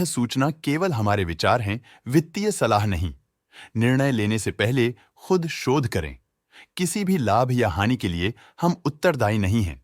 सूचना केवल हमारे विचार हैं, वित्तीय सलाह नहीं। निर्णय लेने से पहले खुद शोध करें। किसी भी लाभ या हानि के लिए हम उत्तरदायी नहीं हैं।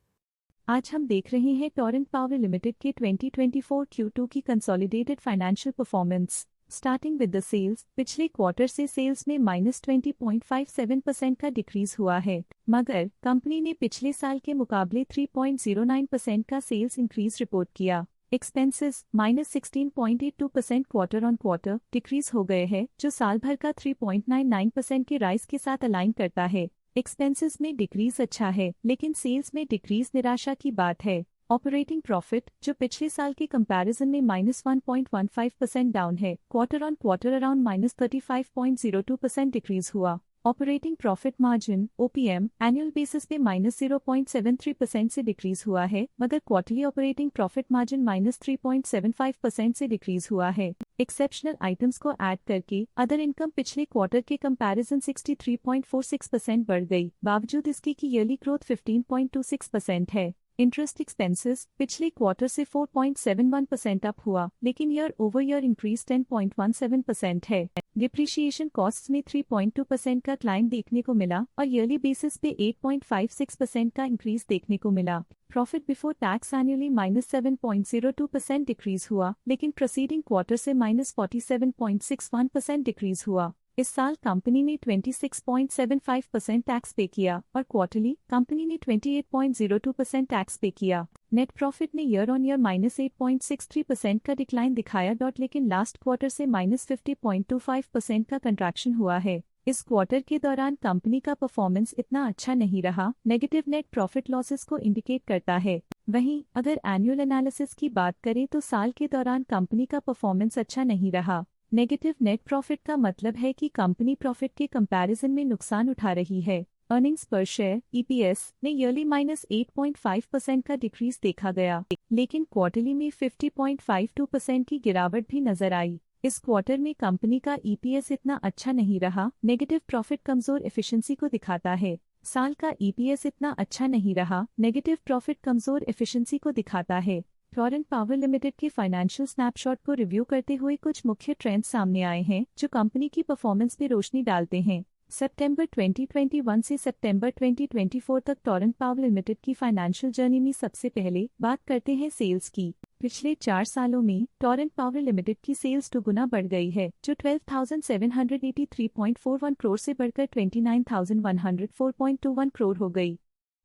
आज हम देख रहे हैं टोरेंट पावर लिमिटेड के 2024 Q2 की consolidated financial performance. Starting with the sales, पिछले क्वार्टर से सेल्स में -20.57% का डिक्रीज हुआ है, मगर कंपनी ने पिछले साल के मुकाबले 3.09% का सेल्स इंक्रीज रिपोर्ट किया। Expenses -16.82% quarter on quarter decrease हो गए हैं, जो साल भर का 3.99% के राइज के साथ अलाइन करता है। एक्सपेंसेस में डिक्रीज अच्छा है, लेकिन सेल्स में डिक्रीज निराशा की बात है। ऑपरेटिंग प्रॉफिट, जो पिछले साल के कंपैरिजन में -1.15% डाउन है, quarter on quarter around -35.02% decrease हुआ। Operating profit margin (OPM) annual basis पे -0.73% से डिक्रीज हुआ है, मगर क्वार्टरली ऑपरेटिंग प्रॉफिट मार्जिन -3.75% से डिक्रीज हुआ है। एक्सेप्शनल आइटम्स को ऐड करके अदर इनकम पिछले क्वार्टर के कंपैरिजन 63.46% बढ़ गई, बावजूद इसके कि ईयरली ग्रोथ 15.26% है। इंटरेस्ट एक्सपेंसेस पिछले क्वार्टर से 4.71% अप हुआ, लेकिन ईयर ओवर ईयर इंक्रीज 10.17% है। डिप्रिशिएशन कॉस्ट्स में 3.2% का क्लाइम देखने को मिला और ईयरली बेसिस पे 8.56% का इंक्रीज देखने को मिला। Profit before tax annually -7.02% decrease हुआ, लेकिन प्रोसीडिंग क्वार्टर से -47.61% डिक्रीज हुआ। इस साल कंपनी ने 26.75% टैक्स पे किया और क्वार्टरली कंपनी ने 28.02% टैक्स पे किया। नेट प्रॉफिट ने ईयर ऑन ईयर -8.63% का डिक्लाइन दिखाया, लेकिन लास्ट क्वार्टर से -50.25% का कंट्रैक्शन हुआ है। इस क्वार्टर के दौरान कंपनी का परफॉर्मेंस इतना अच्छा नहीं रहा, नेगेटिव नेट प्रॉफिट लॉसेस को इंडिकेट करता है। वहीं अगर एनुअल एनालिसिस की बात करें तो साल के दौरान कंपनी का परफॉर्मेंस अच्छा नहीं रहा। नेगेटिव नेट प्रॉफिट का मतलब है कि कंपनी प्रॉफिट के कंपैरिजन में नुकसान उठा रही है। अर्निंग्स पर शेयर (EPS) ने ईयरली -8.5% का डिक्रीज देखा गया, लेकिन क्वार्टरली में 50.52% की गिरावट भी नजर आई। इस क्वार्टर में कंपनी का EPS इतना अच्छा नहीं रहा। नेगेटिव प्रॉफिट कमजोर एफिशिएंसी को दिखाता है। साल का EPS इतना अच्छा नहीं रहा। नेगेटिव प्रॉफिट कमजोर एफिशिएंसी को दिखाता है। टोरेंट पावर लिमिटेड के फाइनेंशियल स्नैपशॉट को रिव्यू करते हुए कुछ मुख्य ट्रेंड्स सामने आए हैं, जो कंपनी की परफॉर्मेंस पे रोशनी डालते हैं। सितंबर 2021 से सितंबर 2024 तक टोरेंट पावर लिमिटेड की फाइनेंशियल जर्नी में सबसे पहले बात करते हैं सेल्स की। पिछले 4 सालों में टोरेंट पावर लिमिटेड की सेल्स 2 गुना बढ़ गई है, जो 12,783.41 करोड़ से बढ़कर 29,104.21 करोड़ हो गई।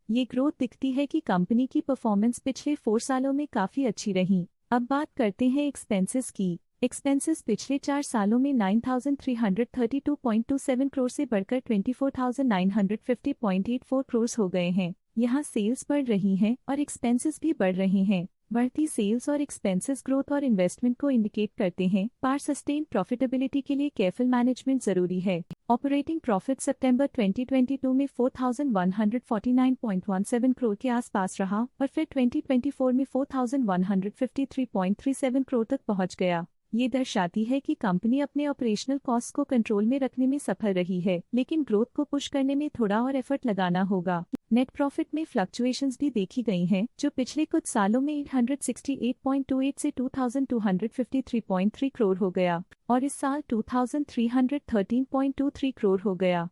ये ग्रोथ दिखती है कि कंपनी की परफॉर्मेंस पिछले 4 सालों में काफी अच्छी रही। अब बात करते हैं एक्सपेंसेस की। एक्सपेंसेस पिछले 4 सालों में 9,332.27 करोड़ से बढ़कर 24,950.84 करोड़ हो गए हैं। यहाँ सेल्स बढ़ रही हैं और एक्सपेंसेस भी बढ़ रहे हैं। बढ़ती सेल्स और एक्सपेंसेस ग्रोथ और इन्वेस्टमेंट को इंडिकेट करते हैं, पर सस्टेन प्रॉफिटेबिलिटी के लिए केयरफुल मैनेजमेंट जरूरी है। ऑपरेटिंग प्रॉफिट सितंबर 2022 में 4,149.17 करोड़ के आसपास रहा और फिर 2024 में 4,153.37 करोड़ तक पहुंच गया। ये दर्शाती है कि कंपनी अपने ऑपरेशनल कॉस्ट को कंट्रोल में रखने में सफल रही है, लेकिन ग्रोथ को पुश करने में थोड़ा और एफर्ट लगाना होगा। नेट प्रॉफिट में फ्लक्चुएशंस भी देखी गई हैं, जो पिछले कुछ सालों में 868.28 से 2,253.3 करोड़ हो गया और इस साल 2,313.23 करोड़ हो गया।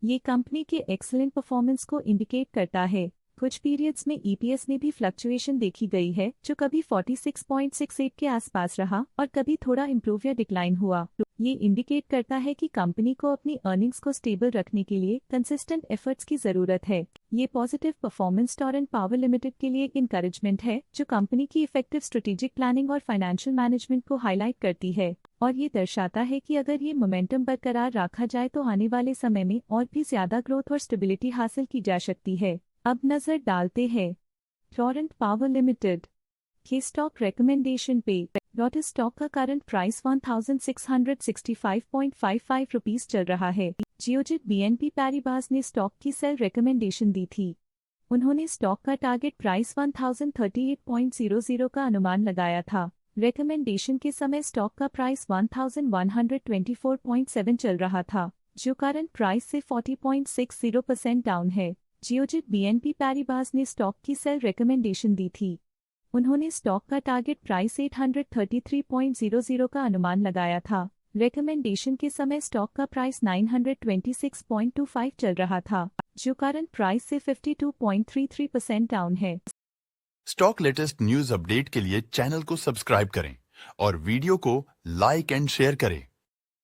ये कंपनी के एक्सीलेंट परफॉर्मेंस को इंडिकेट करता है। कुछ पीरियड्स में EPS में भी फ्लक्चुएशन देखी गई है, जो कभी 46.68 के आसपास रहा और कभी थोड़ा इम्प्रूव या डिक्लाइन हुआ। ये इंडिकेट करता है कि कंपनी को अपनी अर्निंग्स को स्टेबल रखने के लिए कंसिस्टेंट एफर्ट्स की जरूरत है। ये positive performance Torrent power limited के लिए एक इंकरेजमेंट है, जो कंपनी की इफेक्टिव स्ट्रेटेजिक प्लानिंग और फाइनेंशियल मैनेजमेंट को हाईलाइट करती है और ये दर्शाता है कि अगर ये मोमेंटम बरकरार रखा जाए तो आने वाले समय में और भी ज्यादा ग्रोथ और स्टेबिलिटी हासिल की जा सकती है। अब नजर डालते हैं टोरेंट पावर लिमिटेड के स्टॉक रिकमेंडेशन पे। लॉटस स्टॉक का करंट प्राइस 1,665.55 रुपीस चल रहा है। जियोजित BNP पैरिबास ने स्टॉक की सेल रिकमेंडेशन दी थी। उन्होंने स्टॉक का टारगेट प्राइस 1,038.00 का अनुमान लगाया था। रिकमेंडेशन के समय स्टॉक का प्राइस 1,124.7 चल रहा था, जो करंट प्राइस से 40.60% डाउन है। जियोजित BNP पैरिबास ने स्टॉक की सेल रिकमेंडेशन दी थी। उन्होंने स्टॉक का टारगेट प्राइस 833.00 का अनुमान लगाया था। रिकमेंडेशन के समय स्टॉक का प्राइस 926.25 चल रहा था, जो करंट प्राइस से 52.33% डाउन है। स्टॉक लेटेस्ट न्यूज अपडेट के लिए चैनल को सब्सक्राइब करें और वीडियो को लाइक एंड शेयर करें।